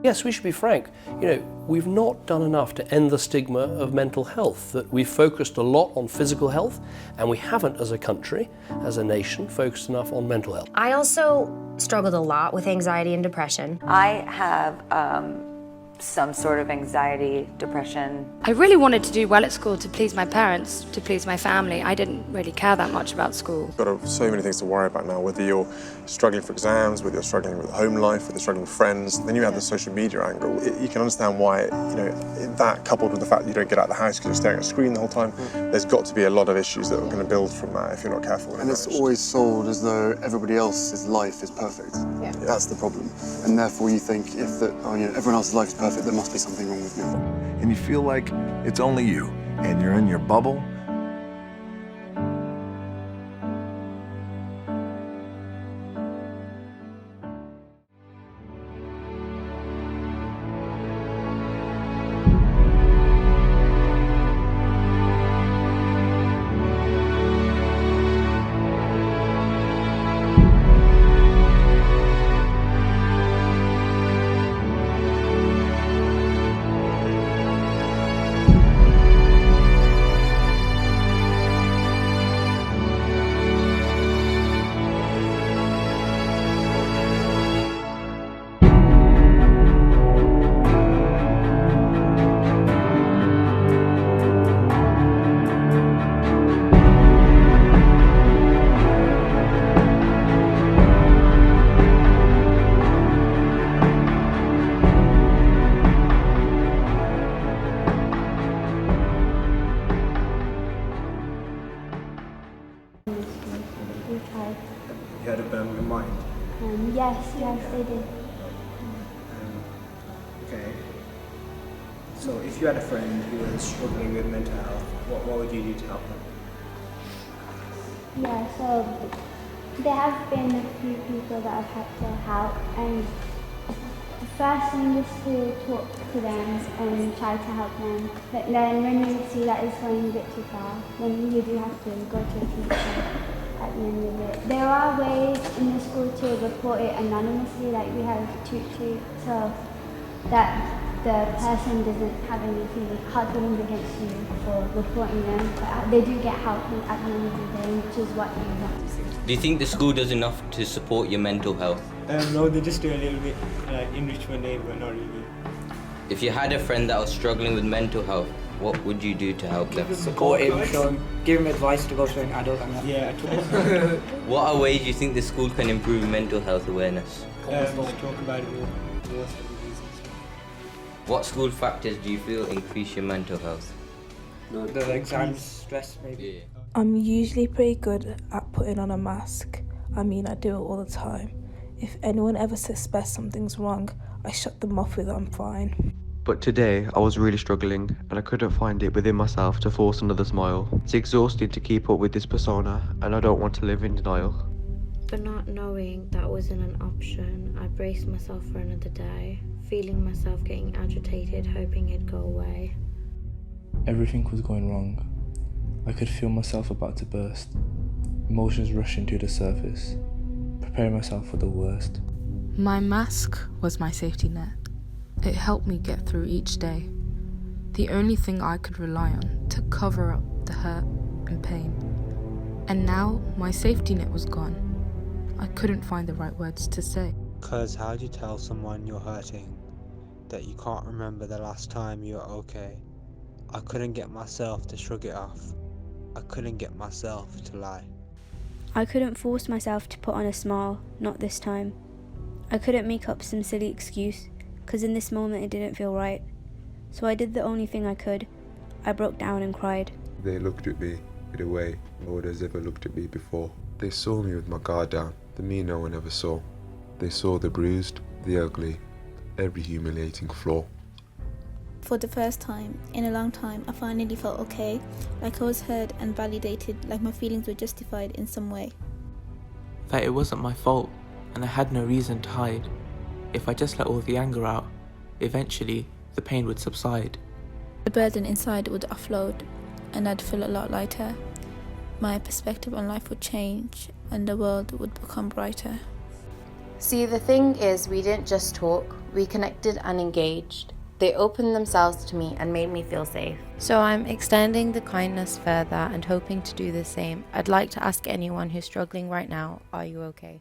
Yes, we should be frank. We've not done enough to end the stigma of mental health, that we've focused a lot on physical health, and we haven't as a country, as a nation, focused enough on mental health. I also struggled a lot with anxiety and depression. I have some sort of anxiety, depression. I really wanted to do well at school to please my parents, to please my family. I didn't really care that much about school. You've got so many things to worry about now, whether you're struggling for exams, whether you're struggling with home life, whether you're struggling with friends. Then you have the social media angle. You can understand why, that coupled with the fact that you don't get out of the house because you're staring at a screen the whole time, there's got to be a lot of issues that are going to build from that if you're not careful. And it's always sold as though everybody else's life is perfect. Yeah. That's the problem. And therefore you think everyone else's life is perfect, there must be something wrong with me. And you feel like it's only you, and you're in your bubble. You had a Birmingham mind? Yes, they did. Okay. So if you had a friend who was struggling with mental health, what would you do to help them? Yeah, so there have been a few people that I've had to help, and the first thing is to talk to them and try to help them. But then when you see that it's going a bit too far, then you do have to go to a teacher at the end of it. There are ways in the school to report it anonymously, like we have Toot, so that the person doesn't have anything hard feelings against you for reporting them, but they do get help at the end of the day, which is what you want. Do you think the school does enough to support your mental health? No, they just do a little bit enrichment day, but not really. If you had a friend that was struggling with mental health, what would you do to help them? Support him, show him, give him advice to go to an adult and that. Yeah, What are ways you think the school can improve mental health awareness? just talk about it more. What school factors do you feel increase your mental health? The exams, stress maybe. Yeah. I'm usually pretty good at putting on a mask. I do it all the time. If anyone ever suspects something's wrong, I shut them off with I'm fine. But today, I was really struggling and I couldn't find it within myself to force another smile. It's exhausting to keep up with this persona and I don't want to live in denial. But not knowing that wasn't an option, I braced myself for another day, feeling myself getting agitated, hoping it'd go away. Everything was going wrong. I could feel myself about to burst, emotions rushing to the surface, preparing myself for the worst. My mask was my safety net. It helped me get through each day. The only thing I could rely on to cover up the hurt and pain. And now my safety net was gone. I couldn't find the right words to say. Because how do you tell someone you're hurting that you can't remember the last time you were okay? I couldn't get myself to shrug it off. I couldn't get myself to lie. I couldn't force myself to put on a smile, not this time. I couldn't make up some silly excuse, because in this moment it didn't feel right. So I did the only thing I could. I broke down and cried. They looked at me in a way no one has ever looked at me before. They saw me with my guard down, the me no one ever saw. They saw the bruised, the ugly, every humiliating flaw. For the first time in a long time, I finally felt okay, like I was heard and validated, like my feelings were justified in some way. That it wasn't my fault, and I had no reason to hide. If I just let all the anger out, eventually the pain would subside. The burden inside would offload, and I'd feel a lot lighter. My perspective on life would change, and the world would become brighter. See, the thing is, we didn't just talk, We connected and engaged. They opened themselves to me and made me feel safe. So I'm extending the kindness further and hoping to do the same. I'd like to ask anyone who's struggling right now, are you okay?